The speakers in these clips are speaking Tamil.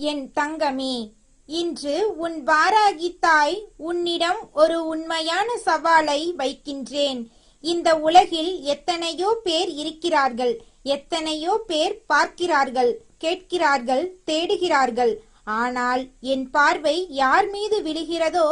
என் தங்கமே, இன்று உன் வாராகி தாய் உன்னிடம் ஒரு உண்மையான சவாலை வைக்கின்றேன். இந்த உலகில் எத்தனையோ பேர் இருக்கிறார்கள், எத்தனையோ பேர் பார்க்கிறார்கள், கேட்கிறார்கள், தேடுகிறார்கள். ஆனால் என் பார்வை யார் மீது விழுகிறதோ,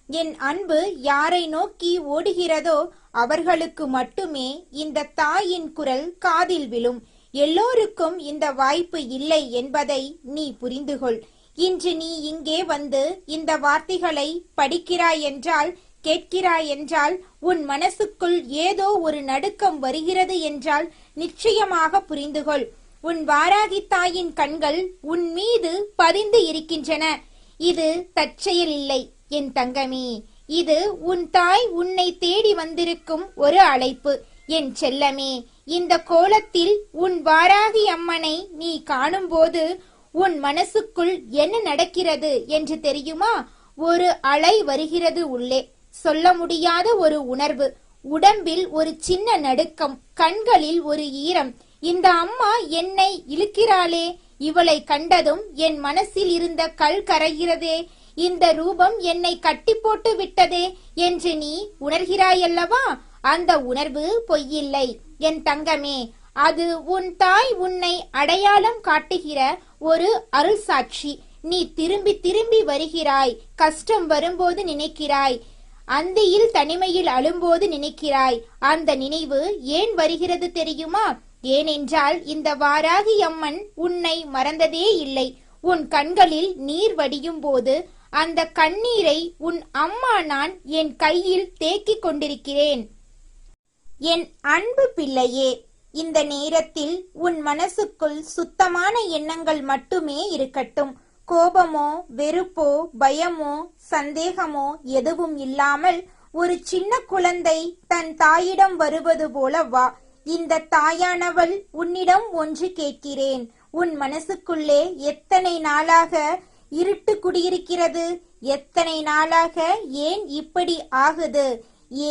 என் அன்பு யாரை நோக்கி ஓடுகிறதோ அவர்களுக்கு மட்டுமே இந்த தாயின் குரல் காதில் விழும். எல்லோருக்கும் இந்த வாய்ப்பு இல்லை என்பதை நீ புரிந்துகொள். இன்று நீ இங்கே வந்து இந்த வார்த்தைகளை படிக்கிறாய் என்றால், கேட்கிறாய் என்றால், உன் மனசுக்குள் ஏதோ ஒரு நடுக்கம் வருகிறது என்றால் நிச்சயமாக புரிந்துகொள். உன் வாராகி தாயின் கண்கள் உன் மீது பதிந்து இருக்கின்றன. இது தற்செயல் இல்லை என் தங்கமே. இது உன் தாய் உன்னை தேடி வந்திருக்கும் ஒரு அழைப்பு. என் செல்லமே, இந்த கோலத்தில் உன் வாராகி அம்மனை நீ காணும்போது உன் மனசுக்குள் என்ன நடக்கிறது என்று தெரியுமா? ஒரு அலை வருகிறது உள்ளே, சொல்ல முடியாத ஒரு உணர்வு, உடம்பில் ஒரு சின்ன நடுக்கம், கண்களில் ஒரு ஈரம். இந்த அம்மா என்னை இழுக்கிறாளே, இவளை கண்டதும் என் மனசில் இருந்த கல் கரைகிறதே, இந்த ரூபம் என்னை கட்டி போட்டு விட்டதே என்று நீ உணர்கிறாயல்லவா? அந்த உணர்வு பொய்யில்லை என் தங்கமே. அது உன் தாய் உன்னை அடையாளம் காட்டுகிற ஒரு அருள் சாட்சி. நீ திரும்பி திரும்பி வருகிறாய், கஷ்டம் வரும்போது நினைக்கிறாய், அந்தியில் தனிமையில் அழும்போது நினைக்கிறாய். அந்த நினைவு ஏன் வருகிறது தெரியுமா? ஏனென்றால் இந்த வாராகி அம்மன் உன்னை மறந்ததே இல்லை. உன் கண்களில் நீர் வடியும் போது அந்த கண்ணீரை உன் அம்மா நான் என் கையில் தேக்கிக் கொண்டிருக்கிறேன். என் அன்பு பிள்ளையே, இந்த நேரத்தில் உன் மனசுக்குள் சுத்தமான எண்ணங்கள் மட்டுமே இருக்கட்டும். கோபமோ, வெறுப்போ, பயமோ, சந்தேகமோ எதுவும் இல்லாமல் ஒரு சின்ன குழந்தை தன் தாயிடம் வருவது போல வா. இந்த தாயானவள் உன்னிடம் ஒன்று கேட்கிறேன். உன் மனசுக்குள்ளே எத்தனை நாளாக இருட்டு குடியிருக்கிறது? எத்தனை நாளாக ஏன் இப்படி ஆகுது?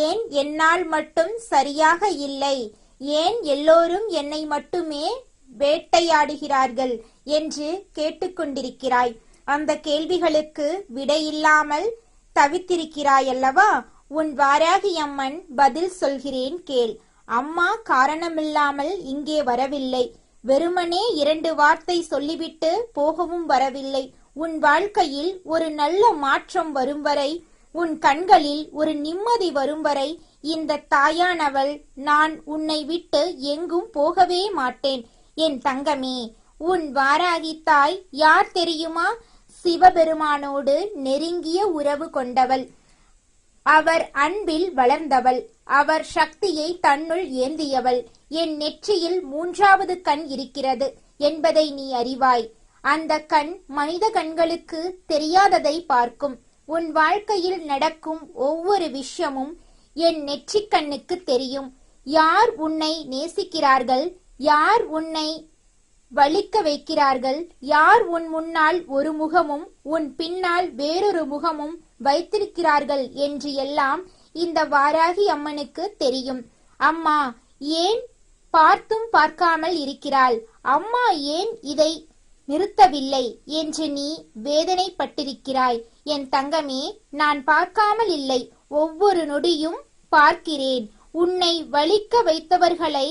ஏன் என்னால் மட்டும் சரியாக இல்லை? ஏன் எல்லோரும் என்னை மட்டுமே வேட்டையாடுகிறார்கள் என்று கேட்டுக்கொண்டிருக்கிறாய். அந்த கேள்விகளுக்கு விடையில்லாமல் தவித்திருக்கிறாய் அல்லவா? உன் வாராகி அம்மன் பதில் சொல்கிறேன் கேள். அம்மா காரணமில்லாமல் இங்கே வரவில்லை. வெறுமனே 2 வார்த்தை சொல்லிவிட்டு போகவும் வரவில்லை. உன் வாழ்க்கையில் ஒரு நல்ல மாற்றம் வரும் வரை, உன் கண்களில் ஒரு நிம்மதி வரும் வரை இந்த தாயானவள் நான் உன்னை விட்டு எங்கும் போகவே மாட்டேன். என் தங்கமே, உன் வாராகி தாய் யார் தெரியுமா? சிவபெருமானோடு நெருங்கிய உறவு கொண்டவள். அவர் அன்பில் வளர்ந்தவள். அவர் சக்தியை தன்னுள் ஏந்தியவள். என் நெற்றியில் 3வது கண் இருக்கிறது என்பதை நீ அறிவாய். அந்த கண் மனித கண்களுக்கு தெரியாததை பார்க்கும். உன் வாழ்க்கையில் நடக்கும் ஒவ்வொரு விஷயமும் என் நெற்றிக் கண்ணுக்கு தெரியும். யார் உன்னை நேசிக்கிறார்கள், யார் உன்னை வலிக்க வைக்கிறார்கள், யார் உன் முன்னால் ஒரு முகமும் உன் பின்னால் வேறொரு முகமும் வைத்திருக்கிறார்கள் என்று எல்லாம் இந்த வாராகி அம்மனுக்கு தெரியும். அம்மா ஏன் பார்த்தும் பார்க்காமல் இருக்கிறாள்? அம்மா ஏன் இதை நிறுத்தவில்லை என்று நீ வேதனைப்பட்டிருக்கிறாய். என் தங்கமே, நான் பார்க்காமல் இல்லை, ஒவ்வொரு நொடியும் பார்க்கிறேன். உன்னை வலிக்க வைத்தவர்களை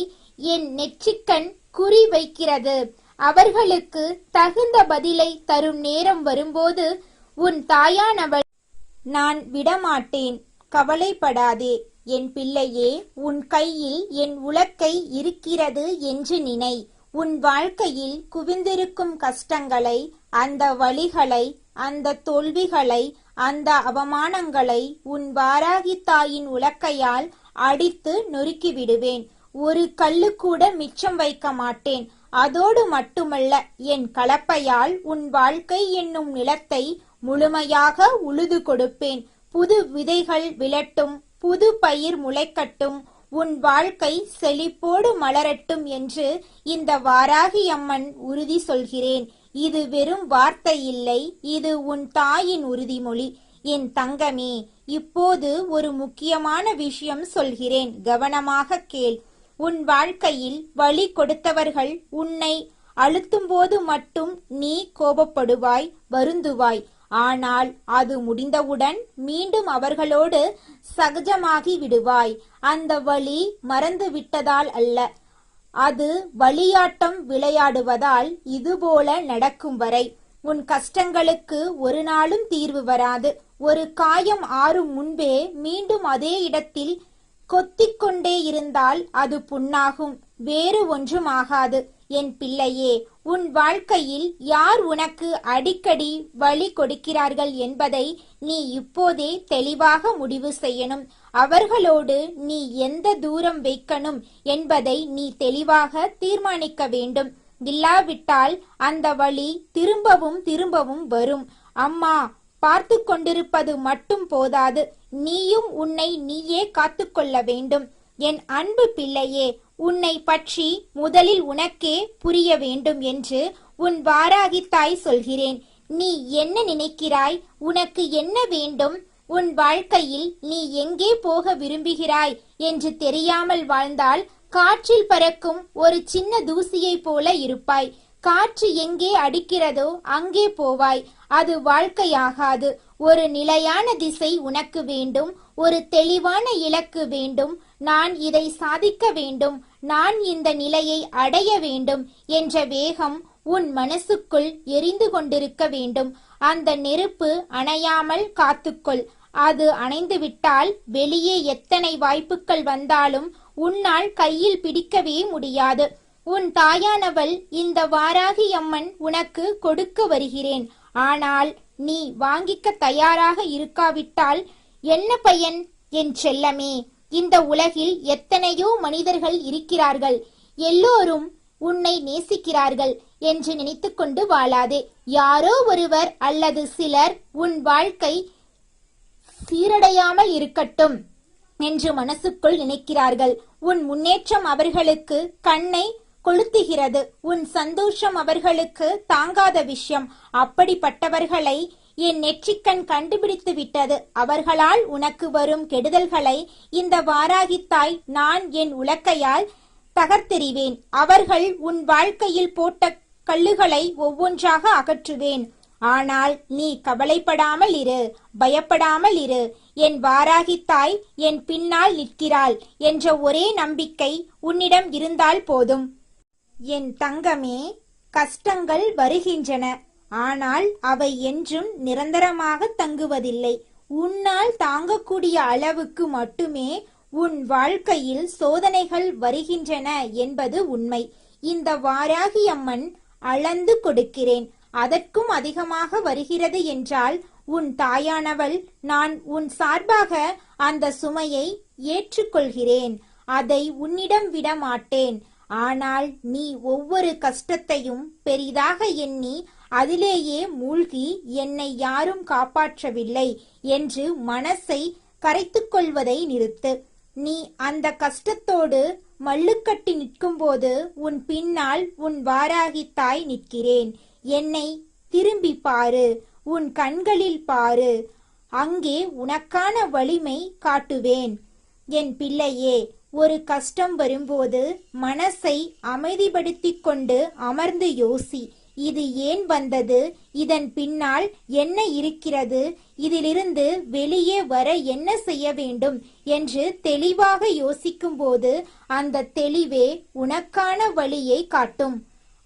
என் நெற்றிக்கண் குறி வைக்கிறது. அவர்களுக்கு தகுந்த பதிலை தரும் நேரம் வரும்போது உன் தாயானவள் நான் விடமாட்டேன். கவலைப்படாதே என் பிள்ளையே. உன் கையில் என் உலக்கை இருக்கிறது என்று நினை. உன் வாழ்க்கையில் குவிந்திருக்கும் கஷ்டங்களை, அந்த வலிகளை, அந்த தோல்விகளை, அந்த அவமானங்களை உன் வாராகி தாயின் உலக்கையால் அடித்து நொறுக்கி விடுவேன். ஒரு கல்லு கூட மிச்சம் வைக்க மாட்டேன். அதோடு மட்டுமல்ல, என் கலப்பையால் உன் வாழ்க்கை என்னும் நிலத்தை முழுமையாக உழுது கொடுப்பேன். புது விதைகள் விழட்டும், புது பயிர் முளைக்கட்டும், உன் வாழ்க்கை செழிப்போடு மலரட்டும் என்று இந்த வாராகி அம்மன் உறுதி சொல்கிறேன். இது வெறும் வார்த்தை இல்லை, இது உன் தாயின் உறுதிமொழி. என் தங்கமே, இப்போது ஒரு முக்கியமான விஷயம் சொல்கிறேன், கவனமாக கேள். உன் வாழ்க்கையில் வழி கொடுத்தவர்கள், உன்னை அழுத்தும் போது மட்டும் நீ கோபப்படுவாய், வருந்துவாய். ஆனால் அது முடிந்தவுடன் மீண்டும் அவர்களோடு சகஜமாகி விடுவாய். அந்த வலி மறந்து விட்டதால் அல்ல, அது வலியாட்டம் விளையாடுவதால். இதுபோல நடக்கும் வரை உன் கஷ்டங்களுக்கு ஒரு நாளும் தீர்வு வராது. ஒரு காயம் ஆறும் முன்பே மீண்டும் அதே இடத்தில் கொத்திக் கொண்டே இருந்தால் அது புண்ணாகும், வேறு ஒன்றும் ஆகாது. என் பிள்ளையே, உன் வாழ்க்கையில் யார் உனக்கு அடிக்கடி வலி கொடுக்கிறார்கள் என்பதை நீ இப்போதே தெளிவாக முடிவு செய்யணும். அவர்களோடு நீ எந்த தூரம் வைக்கணும் என்பதை நீ தெளிவாக தீர்மானிக்க வேண்டும். இல்லாவிட்டால் அந்த வலி திரும்பவும் திரும்பவும் வரும். அம்மா பார்த்து கொண்டிருப்பது மட்டும் போதாது, நீயும் உன்னை நீயே காத்துக்கொள்ள வேண்டும். என் அன்பு பிள்ளையே, உன்னை பற்றி முதலில் உனக்கே புரிய வேண்டும் என்று உன் வாராகி தாய் சொல்கிறேன். நீ என்ன நினைக்கிறாய்? உனக்கு என்ன வேண்டும்? உன் வாழ்க்கையில் நீ எங்கே போக விரும்புகிறாய் என்று தெரியாமல் வாழ்ந்தால் காற்றில் பறக்கும் ஒரு சின்ன தூசியை போல இருப்பாய். காற்று எங்கே அடிக்கிறதோ அங்கே போவாய். அது வாழ்க்கையாகாது. ஒரு நிலையான திசை உனக்கு வேண்டும். ஒரு தெளிவான இலக்கு வேண்டும். நான் இதை சாதிக்க வேண்டும், நான் இந்த நிலையை அடைய வேண்டும் என்ற வேகம் உன் மனசுக்குள் எரிந்து கொண்டிருக்க வேண்டும். அந்த நெருப்பு அணையாமல் காத்துக்கொள். அது அணைந்துவிட்டால் வெளியே எத்தனை வாய்ப்புகள் வந்தாலும் உன்னால் கையில் பிடிக்கவே முடியாது. உன் தாயானவள் இந்த வாராகி அம்மன் உனக்கு கொடுக்க வருகிறேன். ஆனால் நீ வாங்கிக்க தயாராக இருக்காவிட்டால் என்ன பயன்? என் செல்லமே, இந்த உலகில் எத்தனையோ மனிதர்கள் இருக்கிறார்கள். எல்லோரும் உன்னை நேசிக்கிறார்கள் என்று நினைத்துக்கொண்டு வாழாதே. யாரோ ஒருவர் அல்லது சிலர் உன் வாழ்க்கை சீரடையாமல் இருக்கட்டும் என்று மனசுக்குள் நினைக்கிறார்கள். உன் முன்னேற்றம் அவர்களுக்கு கண்ணை கொளுத்துகிறது. உன் சந்தோஷம் அவர்களுக்கு தாங்காத விஷயம். அப்படிப்பட்டவர்களை என் நெற்றிக்கண் கண்டுபிடித்து விட்டது. அவர்களால் உனக்கு வரும் கெடுதல்களை இந்த வாராகித்தாய் நான் என் உலக்கையால் தகர்த்தெறிவேன். அவர்கள் உன் வாழ்க்கையில் போட்ட கல்லுகளை ஒவ்வொன்றாக அகற்றுவேன். ஆனால் நீ கவலைப்படாமல் இரு, பயப்படாமல் இரு. என் வாராகித்தாய் என் பின்னால் நிற்கிறாள் என்ற ஒரே நம்பிக்கை உன்னிடம் இருந்தால் போதும். என் தங்கமே, கஷ்டங்கள் வருகின்றன. ஆனால் அவை என்றும் நிரந்தரமாக தங்குவதில்லை. உன்னால் தாங்கக்கூடிய அளவுக்கு மட்டுமே உன் வாழ்க்கையில் சோதனைகள் வருகின்றன என்பது உண்மை. இந்த வாராகி அம்மன் அளந்து கொடுக்கிறேன். அதற்கும் அதிகமாக வருகிறது என்றால் உன் தாயானவள் நான் உன் சார்பாக அந்த சுமையை ஏற்றுக்கொள்கிறேன். அதை உன்னிடம் விட மாட்டேன். ஆனால் நீ ஒவ்வொரு கஷ்டத்தையும் பெரிதாக எண்ணி அதிலேயே மூழ்கி என்னை யாரும் காப்பாற்றவில்லை என்று மனசை கரைத்துக் கொள்வதை நிறுத்து. நீ அந்த கஷ்டத்தோடு மல்லுக்கட்டி நிற்கும்போது உன் பின்னால் உன் வாராகி தாய் நிற்கிறேன். என்னை திரும்பி பாரு, உன் கண்களில் பாரு. அங்கே உனக்கான வலிமை காட்டுவேன். என் பிள்ளையே, ஒரு கஷ்டம் வரும்போது மனசை அமைதிப்படுத்திக் கொண்டு அமர்ந்து யோசி. இது ஏன் வந்தது? இதன் பின்னால் என்ன இருக்கிறது? இதிலிருந்து வெளியே வர என்ன செய்ய வேண்டும் என்று தெளிவாக யோசிக்கும்போது அந்த தெளிவே உனக்கான வழியை காட்டும்.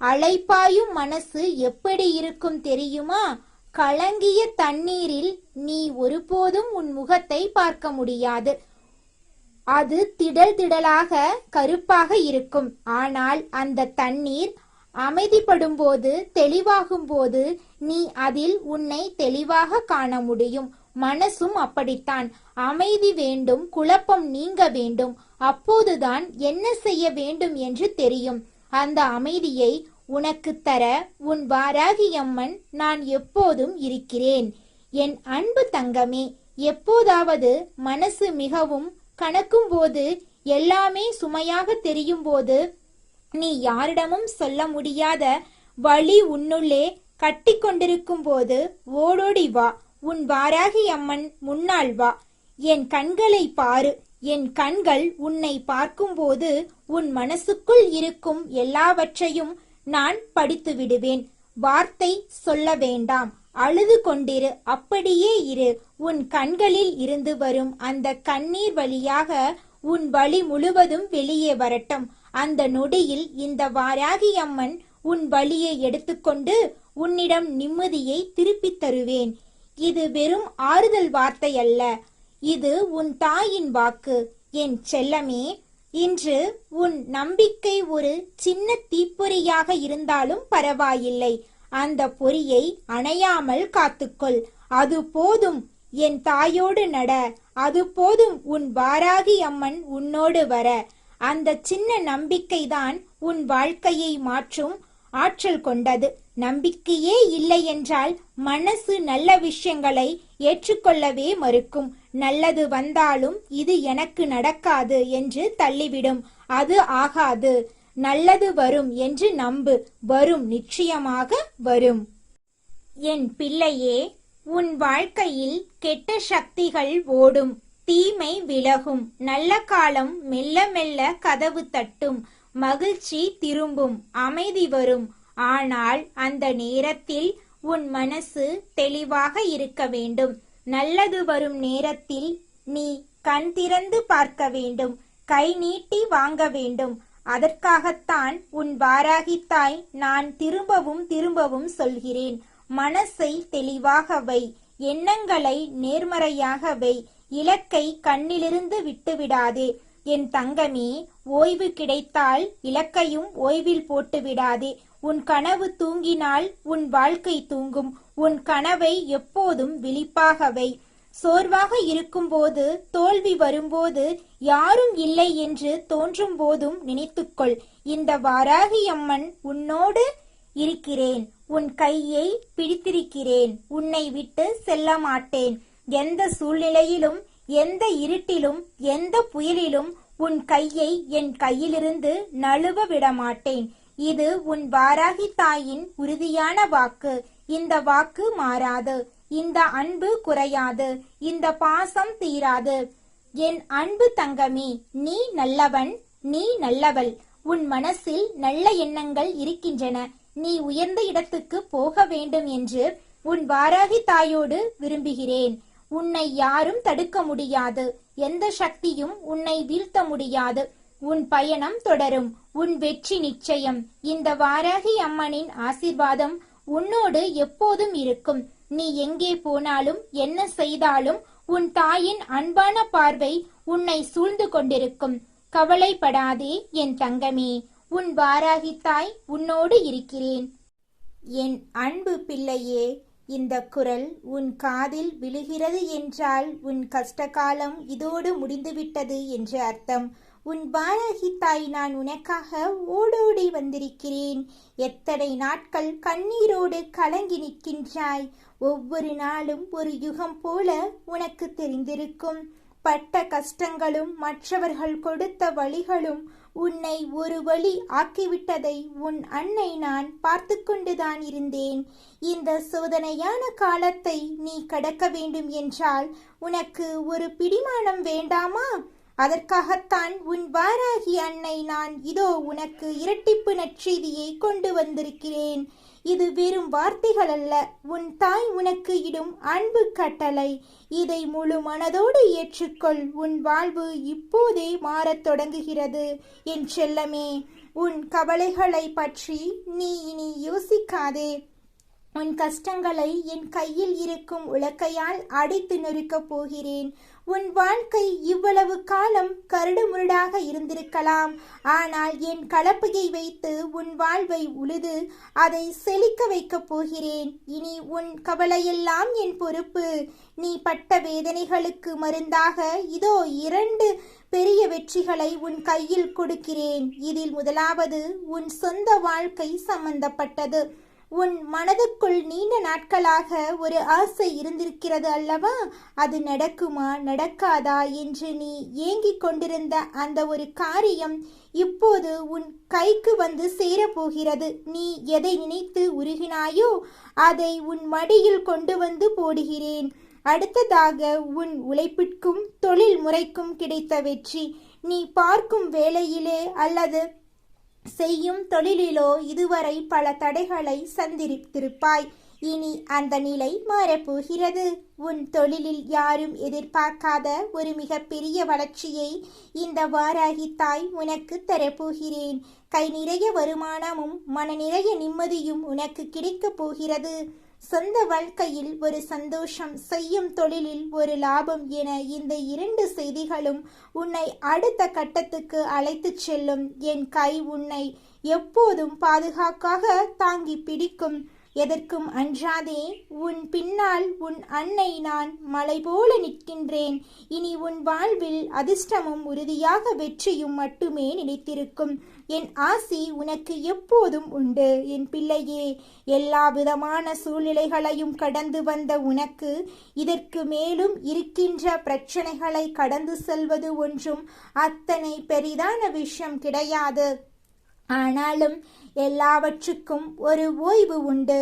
அலைப்பாயும் மனசு எப்படி இருக்கும் தெரியுமா? கலங்கிய தண்ணீரில் நீ ஒருபோதும் உன் முகத்தை பார்க்க முடியாது. அது திடல் திடலாக கருப்பாக இருக்கும். ஆனால் அந்த தண்ணீர் அமைதிப்படும் போது, தெளிவாகும் போது நீ அதில் உன்னை தெளிவாக காண முடியும். மனசும் அப்படித்தான். அமைதி வேண்டும், குழப்பம் நீங்க வேண்டும். அப்போதுதான் என்ன செய்ய வேண்டும் என்று தெரியும். அந்த அமைதியை உனக்கு தர உன் வாராகி அம்மன் நான் எப்போதும் இருக்கிறேன். என் அன்பு தங்கமே, எப்போதாவது மனசு மிகவும் கணக்கும் போது, எல்லாமே சுமையாக தெரியும் போது, நீ யாரிடமும் சொல்ல முடியாத வலி உன்னுள்ளே கட்டி கொண்டிருக்கும் போது ஓடோடி வா. உன் வாராகி அம்மன் முன்னால் வா. என் கண்களை பாரு. என் கண்கள் உன்னை பார்க்கும்போது உன் மனசுக்குள் இருக்கும் எல்லாவற்றையும் நான் படித்து விடுவேன். வார்த்தை சொல்ல வேண்டாம், அழுது கொண்டிரு, அப்படியே இரு. உன் கண்களில் இருந்து வரும் அந்த கண்ணீர் வழியாக உன் வலி முழுவதும் வெளியே வரட்டும். அந்த நொடியில் இந்த வாராகி அம்மன் உன் வலியை எடுத்துக்கொண்டு உன்னிடம் நிம்மதியை திருப்பித் தருவேன். இது வெறும் ஆறுதல் வார்த்தை அல்ல, இது உன் தாயின் வாக்கு. என் செல்லமே, இன்று உன் நம்பிக்கை ஒரு சின்ன தீப்பொறியாக இருந்தாலும் பரவாயில்லை. அந்த பொறியை அணையாமல் காத்துக்கொள். அது போதும். என் தாயோடு நட, அது போதும். உன் வாராகி அம்மன் உன்னோடு வர. அந்த சின்ன நம்பிக்கைதான் உன் வாழ்க்கையை மாற்றும் ஆற்றல் கொண்டது. நம்பிக்கையே இல்லை என்றால் மனசு நல்ல விஷயங்களை ஏற்றுக்கொள்ளவே மறுக்கும். நல்லது வந்தாலும் இது எனக்கு நடக்காது என்று தள்ளிவிடும். அது ஆகாது. நல்லது வரும் என்று நம்பு. வரும், நிச்சயமாக வரும். என் பிள்ளையே, உன் வாழ்க்கையில் கெட்ட சக்திகள் ஓடும், தீமை விலகும், நல்ல காலம் மெல்ல மெல்ல கதவு தட்டும், மகிழ்ச்சி திரும்பும், அமைதி வரும். ஆனால் அந்த நேரத்தில் உன் மனசு தெளிவாக இருக்க வேண்டும். நல்லது வரும் நேரத்தில் நீ கண் திறந்து பார்க்க வேண்டும், கை நீட்டி வாங்க வேண்டும். அதற்காகத்தான் உன் வாராகி தாய் நான் திரும்பவும் திரும்பவும் சொல்கிறேன். மனசை தெளிவாக வை, எண்ணங்களை நேர்மறையாக வை, இலக்கை கண்ணிலிருந்து விட்டுவிடாதே. என் தங்கமே, ஓய்வு கிடைத்தால் இலக்கையும் ஓய்வில் போட்டு விடாதே. உன் கனவு தூங்கினால் உன் வாழ்க்கை தூங்கும். உன் கனவை எப்போதும் விழிப்பாக வை. சோர்வாக இருக்கும்போது, தோல்வி வரும்போது, யாரும் இல்லை என்று தோன்றும் போதும் நினைத்துக்கொள், இந்த வாராகி அம்மன் உன்னோடு இருக்கிறேன். உன் கையை பிடித்திருக்கிறேன். உன்னை விட்டு செல்ல மாட்டேன். எந்த சூழ்நிலையிலும், எந்த இருட்டிலும், எந்த புயலிலும் உன் கையை என் கையிலிருந்து நழுவ விட மாட்டேன். இது உன் வாராகி தாயின் உறுதியான வாக்கு. இந்த வாக்கு மாறாது. இந்த அன்பு குறையாது. இந்த பாசம் தீராது. என் அன்பு தங்கமே, நீ நல்லவன், நீ நல்லவள். உன் மனசில் நல்ல எண்ணங்கள் இருக்கின்றன. நீ உயர்ந்த இடத்துக்கு போக வேண்டும் என்று உன் வாராகி தாயோடு விரும்புகிறேன். உன்னை யாரும் தடுக்க முடியாது. எந்த சக்தியும் உன்னை வீழ்த்த முடியாது. உன் பயணம் தொடரும். உன் வெற்றி நிச்சயம். இந்த வாராகி அம்மனின் ஆசீர்வாதம் உன்னோடு எப்போதும் இருக்கும். நீ எங்கே போனாலும், என்ன செய்தாலும், உன் தாயின் அன்பான பார்வை உன்னை சூழ்ந்து கொண்டிருக்கும். கவலைப்படாதே என் தங்கமே. உன் வாராகி தாய் உன்னோடு இருக்கிறேன். என் அன்பு பிள்ளையே, இந்த குரல் உன் காதில் விழுகிறது என்றால் உன் கஷ்டகாலம் இதோடு முடிந்துவிட்டது என்று அர்த்தம். உன் வாராகி தாய் நான் உனக்காக ஓடோடி வந்திருக்கிறேன். எத்தனை நாட்கள் கண்ணீரோடு கலங்கி நிற்கின்றாய். ஒவ்வொரு நாளும் ஒரு யுகம் போல உனக்கு தெரிந்திருக்கும். பட்ட கஷ்டங்களும் மற்றவர்கள் கொடுத்த வழிகளும் உன்னை ஒரு வழி ஆக்கிவிட்டதை உன் அன்னை நான் பார்த்து கொண்டுதான் இருந்தேன். இந்த சோதனையான காலத்தை நீ கடக்க வேண்டும் என்றால் உனக்கு ஒரு பிடிமானம் வேண்டாமா? அதற்காகத்தான் உன் வாராகி அன்னை நான் இதோ உனக்கு இரட்டிப்பு நற்செய்தியை கொண்டு வந்திருக்கிறேன். இது வெறும் வார்த்தைகள் அல்ல, உன் தாய் உனக்கு இடும் அன்பு கட்டளை. இதை முழு மனதோடு ஏற்றுக்கொள். உன் வாழ்வு இப்போதே மாறத் தொடங்குகிறது என் செல்லமே. உன் கவலைகளை பற்றி நீ இனி யோசிக்காதே. உன் கஷ்டங்களை என் கையில் இருக்கும் உலக்கையால் அடித்து நொறுக்கப் போகிறேன். உன் வாழ்க்கை இவ்வளவு காலம் கரடுமுரடாக இருந்திருக்கலாம். ஆனால் என் கலப்பையை வைத்து உன் வாழ்வை உழுது அதை செழிக்க வைக்கப் போகிறேன். இனி உன் கவலையெல்லாம் என் பொறுப்பு. நீ பட்ட வேதனைகளுக்கு மருந்தாக இதோ 2 பெரிய வெற்றிகளை உன் கையில் கொடுக்கிறேன். இதில் முதலாவது உன் சொந்த வாழ்க்கை சம்பந்தப்பட்டது. உன் மனதுக்குள் நீண்ட நாட்களாக ஒரு ஆசை இருந்திருக்கிறது அல்லவா? அது நடக்குமா நடக்காதா என்று நீ ஏங்கிக் கொண்டிருந்த அந்த ஒரு காரியம் இப்போது உன் கைக்கு வந்து சேரப்போகிறது. நீ எதை நினைத்து உருகினாயோ அதை உன் மடியில் கொண்டு வந்து போடுகிறேன். அடுத்ததாக உன் உழைப்பிற்கும் தொழில் முறைக்கும் கிடைத்த வெற்றி. நீ பார்க்கும் வேலையிலே அல்லது செய்யும் தொழிலிலோ இதுவரை பல தடைகளை சந்தித்திருப்பாய். இனி அந்த நிலை மாறப்போகிறது. உன் தொழிலில் யாரும் எதிர்பார்க்காத ஒரு மிகப்பெரிய வளர்ச்சியை இந்த வாராகி தாய் உனக்கு தரப்போகிறேன். கை நிறைய வருமானமும் மன நிறைய நிம்மதியும் உனக்கு கிடைக்கப் போகிறது. சொந்த வாழ்க்கையில் ஒரு சந்தோஷம், செய்யும் தொழிலில் ஒரு லாபம் என இந்த 2 செய்திகளும் உன்னை அடுத்த கட்டத்துக்கு அழைத்துச் செல்லும். என் கை உன்னை எப்போதும் பாதுகாப்பாக தாங்கி பிடிக்கும். எதற்கும் அஞ்சாதே. உன் பின்னால் உன் அன்னை நான் மலை போல நிற்கின்றேன். இனி உன் வாழ்வில் அதிர்ஷ்டமும் உறுதியாக வெற்றியும் மட்டுமே நிலைத்திருக்கும். என் ஆசி உனக்கு எப்போதும் உண்டு என் பிள்ளையே. எல்லா விதமான சூழ்நிலைகளையும் கடந்து வந்த உனக்கு இதற்கு மேலும் இருக்கின்ற பிரச்சனைகளை கடந்து செல்வது ஒன்றும் அத்தனை பெரிதான விஷயம் கிடையாது. ஆனாலும் எல்லாவற்றுக்கும் ஒரு ஓய்வு உண்டு.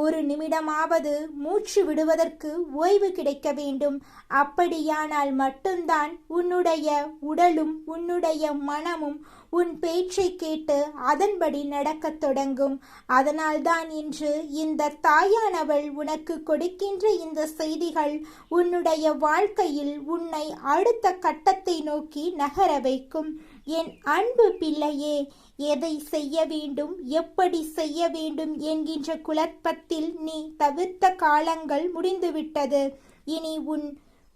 ஒரு நிமிடமாவது மூச்சு விடுவதற்கு ஓய்வு கிடைக்க வேண்டும். அப்படியானால் மட்டும்தான் உன்னுடைய உடலும் உன்னுடைய மனமும் உன் பேச்சை கேட்டு அதன்படி நடக்கத் தொடங்கும். அதனால்தான் இன்று இந்த தாயானவள் உனக்கு கொடுக்கின்ற இந்த செய்திகள் உன்னுடைய வாழ்க்கையில் உன்னை அடுத்த கட்டத்தை நோக்கி நகர வைக்கும். என் அன்பு பிள்ளையே, எதை செய்ய வேண்டும், எப்படி செய்ய வேண்டும் என்கின்ற குழப்பத்தில் நீ தவிர்த்த காலங்கள் முடிந்துவிட்டது. இனி உன்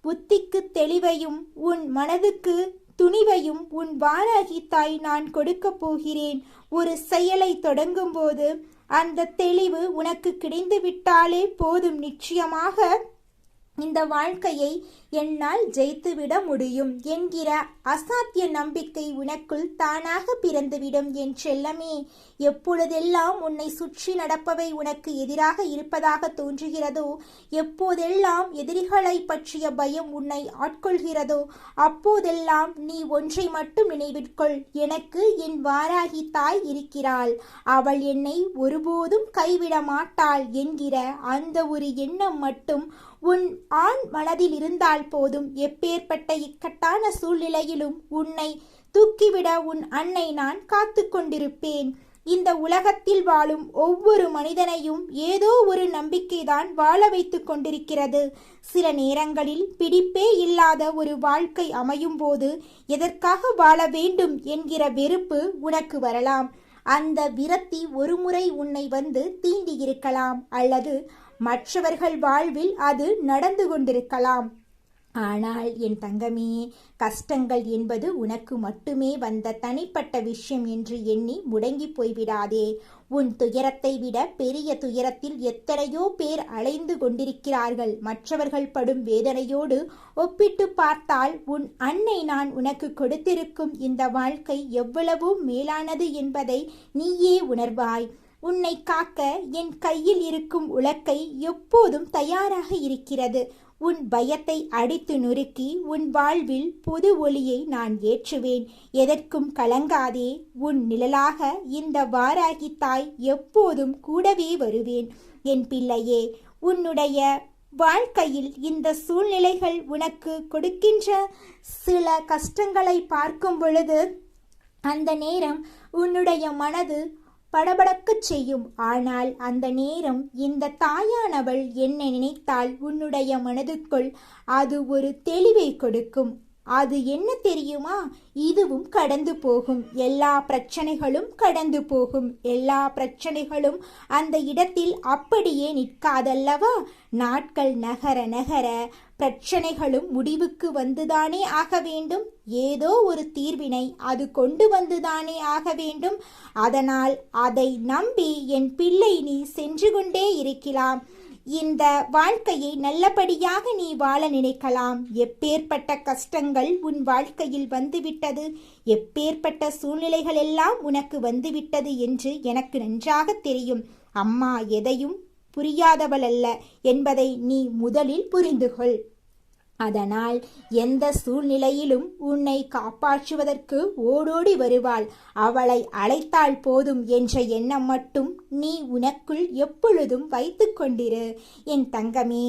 புத்திக்கு தெளிவையும் உன் மனதுக்கு துணிவையும் உன் வாராகி தாய் நான் கொடுக்கப் போகிறேன். ஒரு செயலை தொடங்கும் போது அந்த தெளிவு உனக்கு கிடைந்துவிட்டாலே போதும். நிச்சயமாக இந்த வாழ்க்கையை என்னால் ஜெயித்துவிட முடியும் என்கிற அசாத்திய நம்பிக்கை உனக்குள் தானாக பிறந்துவிடும் என் செல்லமே. எப்பொழுதெல்லாம் உன்னை சுற்றி நடப்பவை உனக்கு எதிராக இருப்பதாக தோன்றுகிறதோ, எப்போதெல்லாம் எதிரிகளை பற்றிய பயம் உன்னை ஆட்கொள்கிறதோ, அப்போதெல்லாம் நீ ஒன்றை மட்டும் நினைவிற்கொள். எனக்கு என் வாராகி தாய் இருக்கிறாள், அவள் என்னை ஒருபோதும் கைவிட மாட்டாள் என்கிற அந்த ஒரு எண்ணம் மட்டும் உன் ஆண் மனதில் இருந்தால் போதும். எப்பேற்பட்ட இக்கட்டான சூழ்நிலையிலும் உன்னை தூக்கிவிட உன் அன்னை நான் காத்து கொண்டிருப்பேன். இந்த உலகத்தில் வாழும் ஒவ்வொரு மனிதனையும் ஏதோ ஒரு நம்பிக்கைதான் வாழ வைத்து கொண்டிருக்கிறது. சில நேரங்களில் பிடிப்பே இல்லாத ஒரு வாழ்க்கை அமையும் போது எதற்காக வாழ வேண்டும் என்கிற வெறுப்பு உனக்கு வரலாம். அந்த விரக்தி ஒருமுறை உன்னை வந்து தீண்டி இருக்கலாம், அல்லது மற்றவர்கள் வாழ்வில் அது நடந்து கொண்டிருக்கலாம். ஆனால் என் தங்கமே, கஷ்டங்கள் என்பது உனக்கு மட்டுமே வந்த தனிப்பட்ட விஷயம் என்று எண்ணி முடங்கி போய்விடாதே. உன் துயரத்தை விட பெரிய துயரத்தில் எத்தனையோ பேர் அலைந்து கொண்டிருக்கிறார்கள். மற்றவர்கள் படும் வேதனையோடு ஒப்பிட்டு பார்த்தால் உன் அன்னை நான் உனக்கு கொடுத்திருக்கும் இந்த வாழ்க்கை எவ்வளவோ மேலானது என்பதை நீயே உணர்வாய். உன்னை காக்க என் கையில் இருக்கும் உலக்கை எப்போதும் தயாராக இருக்கிறது. உன் பயத்தை அடித்து நொறுக்கி உன் வாழ்வில் புது ஒளியை நான் ஏற்றுவேன். எதற்கும் கலங்காதே. உன் நிழலாக இந்த வாராகி தாய் எப்போதும் கூடவே வருவேன். என் பிள்ளையே, உன்னுடைய வாழ்க்கையில் இந்த சூழ்நிலைகள் உனக்கு கொடுக்கின்ற சில கஷ்டங்களை பார்க்கும் பொழுது அந்த நேரம் உன்னுடைய மனது படபடக்கச் செய்யும். ஆனால் அந்த நேரம் இந்த தாயானவள் என்ன நினைத்தால் உன்னுடைய மனதுக்குள் அது ஒரு தெளிவை கொடுக்கும். அது என்ன தெரியுமா? இதுவும் கடந்து போகும். எல்லா பிரச்சனைகளும் கடந்து போகும். எல்லா பிரச்சனைகளும் அந்த இடத்தில் அப்படியே நிற்காதல்லவா? நாட்கள் நகர நகர பிரச்சனைகளும் முடிவுக்கு வந்துதானே ஆக வேண்டும். ஏதோ ஒரு தீர்வினை அது கொண்டு வந்துதானே ஆக வேண்டும். அதனால் அதை நம்பி என் பிள்ளை நீ சென்று கொண்டே இருக்கலாம். இந்த வாழ்க்கையை நல்லபடியாக நீ வாழ நினைக்கலாம். எப்பேற்பட்ட கஷ்டங்கள் உன் வாழ்க்கையில் வந்துவிட்டது, எப்பேற்பட்ட சூழ்நிலைகள் எல்லாம் உனக்கு வந்துவிட்டது என்று எனக்கு நன்றாக தெரியும். அம்மா எதையும் புரியாதவள் அல்ல என்பதை நீ முதலில் புரிந்துகொள். அதனால் எந்த சூழ்நிலையிலும் உன்னை காப்பாற்றுவதற்கு ஓடோடி வருவாள். அவளை அழைத்தால் போதும் என்ற எண்ணம் மட்டும் நீ உனக்குள் எப்பொழுதும் வைத்து கொண்டிரு என் தங்கமே.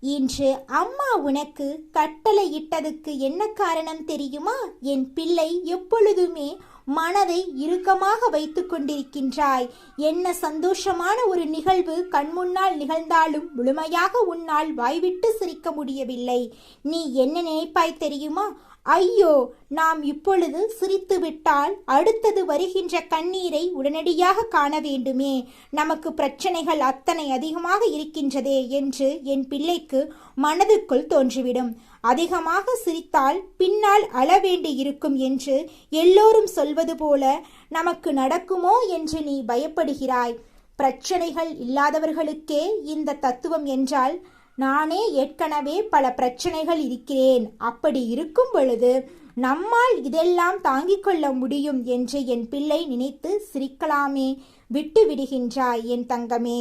இன்று அம்மா உனக்கு கட்டளை இட்டதுக்கு என்ன காரணம் தெரியுமா? என் பிள்ளை எப்பொழுதுமே மனதை இறுக்கமாக வைத்துக் கொண்டிருக்கின்றாய். என்ன சந்தோஷமான ஒரு நிகழ்வு கண்முன்னால் நிகழ்ந்தாலும் முழுமையாக உன்னால் வாய்விட்டு சிரிக்க முடியவில்லை. நீ என்ன நினைப்பாய் தெரியுமா? ஐயோ, நாம் இப்பொழுது சிரித்துவிட்டால் அடுத்தது வருகின்ற கண்ணீரை உடனடியாக காண வேண்டுமே, நமக்கு பிரச்சனைகள் அத்தனை அதிகமாக இருக்கின்றதே என்று என் பிள்ளைக்கு மனதுக்குள் தோன்றிவிடும். அதிகமாக சிரித்தால் பின்னால் அழ வேண்டி இருக்கும் என்று எல்லோரும் சொல்வது போல நமக்கு நடக்குமோ என்று நீ பயப்படுகிறாய். பிரச்சனைகள் இல்லாதவர்களுக்கே இந்த தத்துவம் என்றால், நானே ஏற்கனவே பல பிரச்சனைகள் இருக்கிறேன். அப்படி இருக்கும் பொழுது நம்மால் இதெல்லாம் தாங்கிக் கொள்ள முடியும் என்று என் பிள்ளை நினைத்து சிரிக்கலாமே. விட்டு விடுகின்றாய் என் தங்கமே.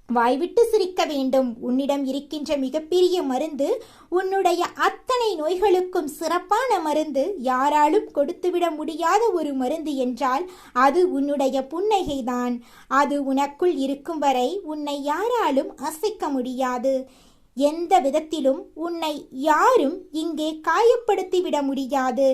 வாய்விட்டு சிரிக்க வேண்டும். உன்னிடம் இருக்கின்ற மிகப்பெரிய மருந்து, உன்னுடைய அத்தனை நோய்களுக்கும் சிறப்பான மருந்து, யாராலும் கொடுத்துவிட முடியாத ஒரு மருந்து என்றால் அது உன்னுடைய புன்னகைதான். அது உனக்குள் இருக்கும் வரை உன்னை யாராலும் அசைக்க முடியாது. எந்த விதத்திலும் உன்னை யாரும் இங்கே காயப்படுத்திவிட முடியாது.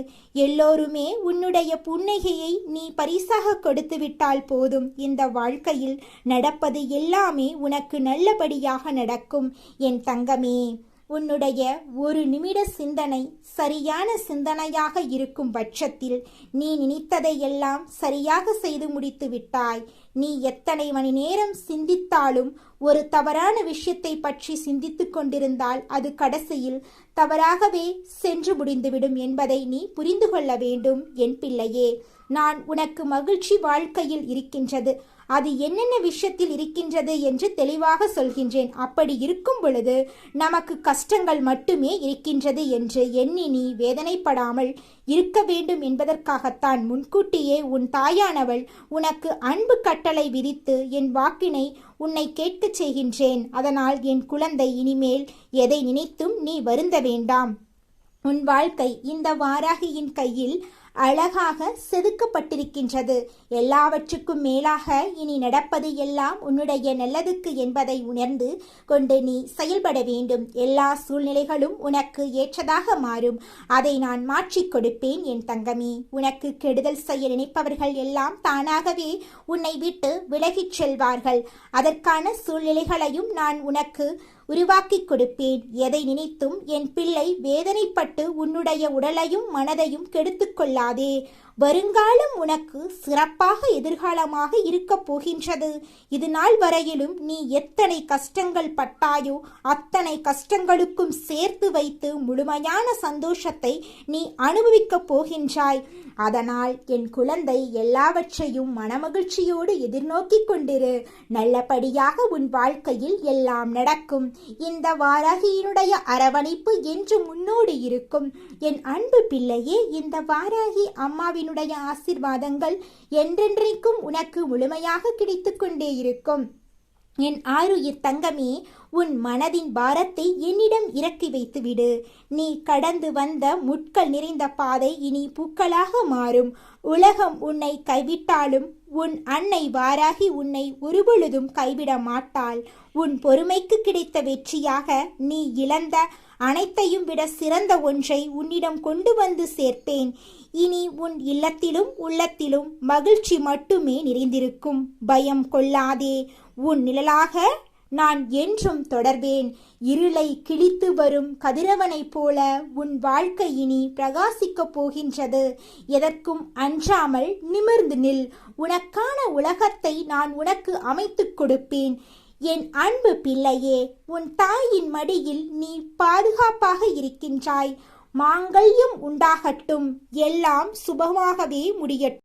எல்லோருமே உன்னுடைய புன்னகையை நீ பரிசாக கொடுத்து விட்டால் போதும். இந்த வாழ்க்கையில் நடப்பது எல்லாமே உனக்கு நல்லபடியாக நடக்கும் என் தங்கமே. உன்னுடைய ஒரு நிமிட சிந்தனை சரியான சிந்தனையாக இருக்கும் பட்சத்தில் நீ நினைத்ததை எல்லாம் சரியாக செய்து முடித்து விட்டாய். நீ எத்தனை மணி நேரம் சிந்தித்தாலும் ஒரு தவறான விஷயத்தை பற்றி சிந்தித்து கொண்டிருந்தால் அது கடைசியில் தவறாகவே சென்று முடிந்துவிடும் என்பதை நீ புரிந்து கொள்ள வேண்டும் என் பிள்ளையே. நான் உனக்கு மகிழ்ச்சி வாழ்க்கையில் இருக்கின்றது, அது என்னென்ன விஷயத்தில் இருக்கின்றது என்று தெளிவாக சொல்கின்றேன். அப்படி இருக்கும் பொழுது நமக்கு கஷ்டங்கள் மட்டுமே இருக்கின்றது என்று எண்ணி நீ வேதனைப்படாமல் இருக்க வேண்டும் என்பதற்காகத்தான் முன்கூட்டியே உன் தாயானவள் உனக்கு அன்பு கட்டளை விதித்து என் வாக்கினை உன்னை கேட்கச் செய்கின்றேன். அதனால் என் குழந்தை, இனிமேல் எதை நினைத்தும் நீ வருந்த வேண்டாம். உன் வாழ்க்கை இந்த வாராகியின் கையில் அழகாக செதுக்கப்பட்டிருக்கின்றது. எல்லாவற்றுக்கும் மேலாக இனி நடப்பது எல்லாம் உன்னுடைய நல்லதுக்கு என்பதை உணர்ந்து கொண்டு நீ செயல்பட வேண்டும். எல்லா சூழ்நிலைகளும் உனக்கு ஏற்றதாக மாறும். அதை நான் மாற்றிக் கொடுப்பேன் என் தங்கமே. உனக்கு கெடுதல் செய்ய நினைப்பவர்கள் எல்லாம் தானாகவே உன்னை விட்டு விலகிச் செல்வார்கள். அதற்கான சூழ்நிலைகளையும் நான் உனக்கு உருவாக்கி கொடுப்பேன். எதை நினைத்தும் என் பிள்ளை வேதனைப்பட்டு உன்னுடைய உடலையும் மனதையும் கெடுத்து கொள்ளாதே. வருங்காலம் உனக்கு சிறப்பாக எதிர்காலமாக இருக்கப் போகின்றது. இது நாள் வரையிலும் நீ எத்தனை கஷ்டங்கள் பட்டாயோ அத்தனை கஷ்டங்களுக்கும் சேர்த்து வைத்து முழுமையான சந்தோஷத்தை நீ அனுபவிக்கப் போகின்றாய். அதனால் என் குழந்தை, எல்லாவற்றையும் மனமகிழ்ச்சியோடு எதிர்நோக்கி கொண்டிரு. நல்லபடியாக உன் வாழ்க்கையில் எல்லாம் நடக்கும். இந்த வாராகியினுடைய அரவணைப்பு என்று முன்னோடி இருக்கும். என் அன்பு பிள்ளையே, இந்த வாராகி அம்மாவினுடைய ஆசீர்வாதங்கள் என்றென்றைக்கும் உனக்கு முழுமையாக கிடைத்து கொண்டே இருக்கும். என் ஆருயிர் தங்கமே, உன் மனதின் பாரத்தை என்னிடம் இறக்கி வைத்துவிடு. நீ கடந்து வந்த முட்கள் நிறைந்த பாதை இனி பூக்களாக மாறும். உலகம் உன்னை கைவிட்டாலும் உன் அன்னை வாராகி உன்னை ஒருபொழுதும் கைவிட மாட்டாள். உன் பொறுமைக்கு கிடைத்த வெற்றியாக நீ இழந்த அனைத்தையும் விட சிறந்த ஒன்றை உன்னிடம் கொண்டு வந்து சேர்ப்பேன். இனி உன் இல்லத்திலும் உள்ளத்திலும் மகிழ்ச்சி மட்டுமே நிறைந்திருக்கும். பயம் கொள்ளாதே. உன் நிழலாக நான் என்றும் தொடர்வேன். இருளை கிழித்து வரும் கதிரவனைப் போல உன் வாழ்க்கை இனி பிரகாசிக்கப் போகின்றது. எதற்கும் அஞ்சாமல் நிமிர்ந்து நில். உனக்கான உலகத்தை நான் உனக்கு அமைத்துக் கொடுப்பேன். என் அன்பு பிள்ளையே, உன் தாயின் மடியில் நீ பாதுகாப்பாக இருக்கின்றாய். மாங்கல்யம் உண்டாகட்டும். எல்லாம் சுபமாகவே முடியட்டும்.